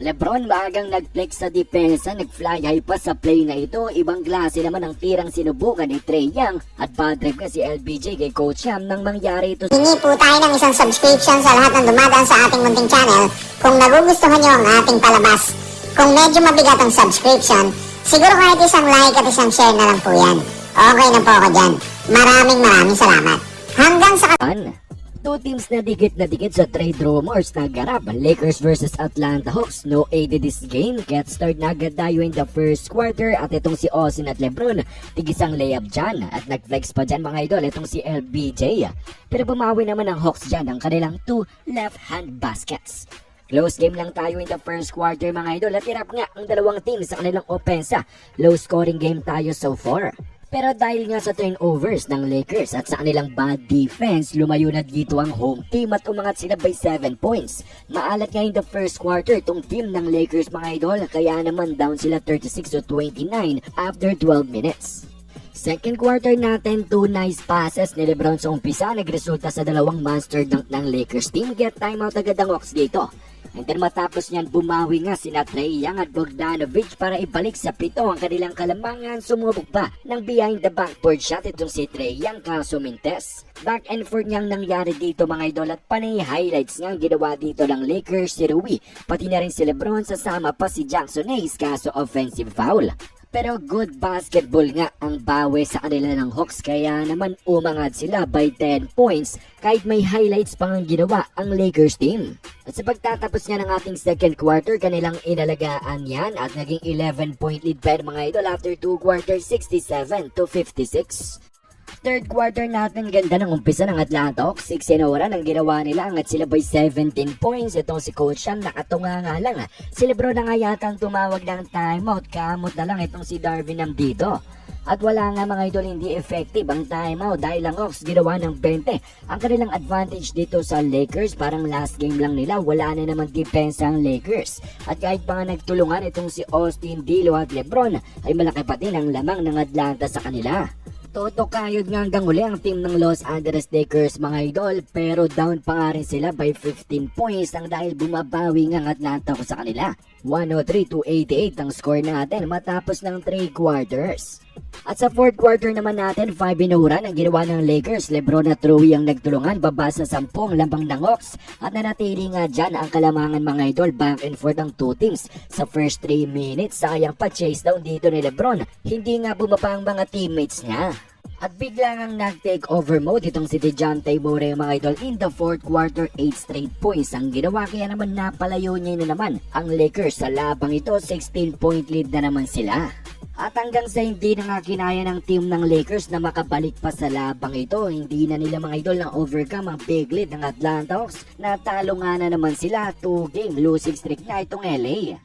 Lebron maagang nag-flex sa depensa, nag-fly high pa sa play na ito. Ibang klase naman ang tirang sinubukan ni Trae Young at bad trip nga si LBJ kay Coach Yam nang mangyari ito. Hingi po tayo ng isang subscription sa lahat ng dumadaan sa ating munting channel kung nagugustuhan nyo ang ating palabas. Kung medyo mabigat ang subscription, siguro kahit isang like at isang share na lang po yan. Okay na po ako dyan. Maraming salamat. Hanggang sa... Two teams na dikit sa trade rumors na ganap. Lakers versus Atlanta Hawks. No AD this game. Get start na agad tayo in the first quarter. At itong si Austin at Lebron, tigisang layup dyan. At nag-flex pa dyan mga idol, itong si LBJ. Pero bumawi naman ang Hawks dyan ang kanilang two left-hand baskets. Close game lang tayo in the first quarter mga idol. At hirap nga ang dalawang teams sa kanilang opensa. Low scoring game tayo so far. Pero dahil nga sa turnovers ng Lakers at sa kanilang bad defense, lumayo na dito ang home team at umangat sila by 7 points. Maalat nga in the first quarter tong team ng Lakers mga idol, kaya naman down sila 36-29 after 12 minutes. Second quarter natin, two nice passes ni Lebron sa umpisa, nagresulta sa dalawang monster dunk ng Lakers team. Get timeout agad ang Hawks dito. And then matapos niyan, bumawi nga sina Trae Young at Bogdanovic para ibalik sa pito ang kanilang kalamangan. Sumubok pa ng behind the backboard shot itong si Trae Young kaso mintes. Back and forth niyang nangyari dito mga idol at panay highlights nga ang ginawa dito ng Lakers si Rui. Pati na rin si Lebron, sasama pa si Jackson Hayes kaso offensive foul. Pero good basketball nga ang bawi sa kanila ng Hawks, kaya naman umangat sila by 10 points kahit may highlights pang ang ginawa ang Lakers team. At sa pagtatapos nga ng ating second quarter, kanilang inalagaan yan at naging 11-point lead pa mga idol after 2 quarters, 67-56. Third quarter natin, ganda ng umpisa ng Atlanta Hawks. 6 oras ang ginawa nila, angat sila by 17 points. Itong si Coach Yam, nakatunga nga lang. Si Lebron na nga yatang tumawag ng timeout. Kamot na lang itong si Darvin Ham dito. At wala nga mga idol, hindi effective ang timeout dahil ang Hawks ginawa ng 20. Ang kanilang advantage dito sa Lakers, parang last game lang nila, wala na naman depensa ang Lakers. At kahit pa nga nagtulungan itong si Austin, D'Lo at Lebron, ay malaki pa din ang lamang ng Atlanta sa kanila. Toto kayod nga hanggang uli ang team ng Los Angeles Lakers mga idol, pero down pa nga rin sila by 15 points ang dahil bumabawi nga ang Atlanta ko sa kanila. 103-88 ang score natin matapos ng 3 quarters. At sa fourth quarter naman natin, 5 inuran ang ginawa ng Lakers. Lebron at Rui ang nagtulungan, baba sa 10 lambang ng Hawks at nanatili nga dyan ang kalamangan mga idol. Back and forth ang two teams sa first 3 minutes. Sayang pa chase down dito ni Lebron, hindi nga bumaba ang mga teammates niya. At biglang ang nag-take over mode itong si DeJounte Murray mga idol in the fourth quarter, 8 straight points ang ginawa, kaya naman napalayo niya na naman ang Lakers sa labang ito. 16-point lead na naman sila. At hanggang sa hindi na nga kinaya ng team ng Lakers na makabalik pa sa labang ito, hindi na nila mga idol na overcome ang big lead ng Atlanta Hawks. Natalo nga na naman sila, 2-game losing streak na itong LA.